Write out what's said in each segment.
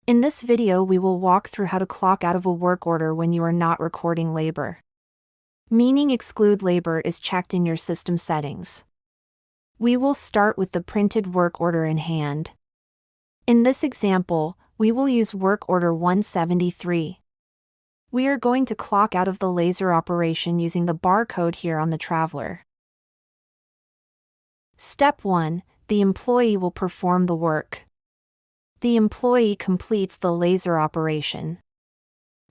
In this video we will walk through how to clock out of a work order when you are not recording labor. Meaning exclude labor is checked in your system settings. We will start with the printed work order in hand. In this example, we will use work order 173. We are going to clock out of the laser operation using the barcode here on the traveler. Step 1. The employee will perform the work. The employee completes the laser operation.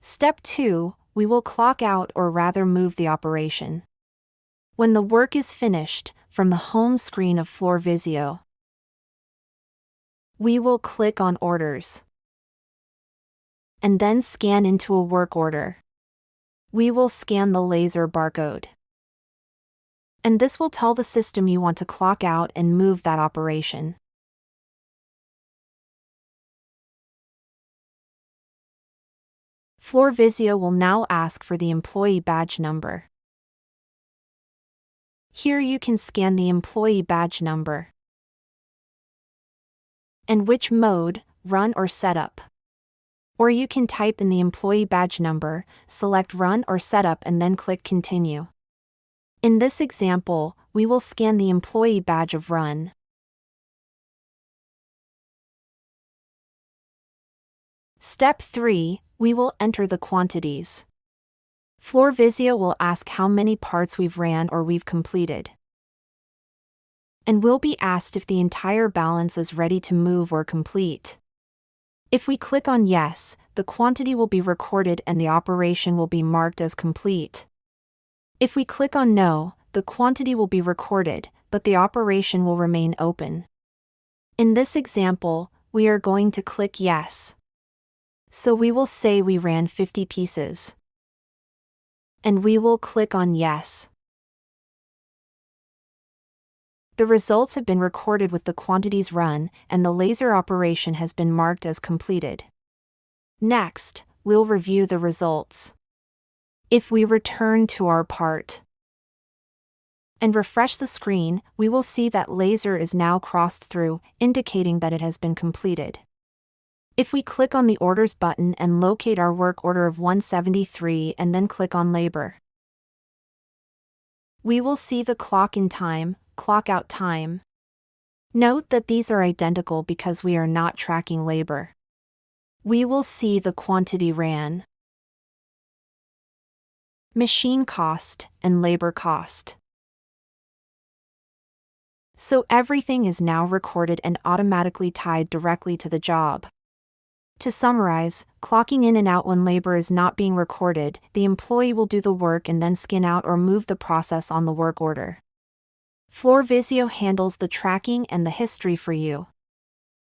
Step 2. We will clock out, or rather move the operation. When the work is finished, from the home screen of FloorVisio, we will click on Orders and then scan into a work order. We will scan the laser barcode, and this will tell the system you want to clock out and move that operation. FloorVisio will now ask for the employee badge number. Here you can scan the employee badge number and which mode, run or setup. Or you can type in the employee badge number, select run or setup and then click continue. In this example, we will scan the employee badge of run. Step 3. We will enter the quantities. FloorVisio will ask how many parts we've ran or we've completed, and we'll be asked if the entire balance is ready to move or complete. If we click on yes, the quantity will be recorded and the operation will be marked as complete. If we click on no, the quantity will be recorded, but the operation will remain open. In this example, we are going to click yes. So we will say we ran 50 pieces. And we will click on yes. The results have been recorded with the quantities run, and the laser operation has been marked as completed. Next, we'll review the results. If we return to our part and refresh the screen, we will see that laser is now crossed through, indicating that it has been completed. If we click on the Orders button and locate our work order of 173 and then click on Labor, we will see the clock in time, clock out time. Note that these are identical because we are not tracking labor. We will see the quantity ran, machine cost, and labor cost. So everything is now recorded and automatically tied directly to the job. To summarize, clocking in and out when labor is not being recorded, the employee will do the work and then scan out or move the process on the work order. FloorVisio handles the tracking and the history for you.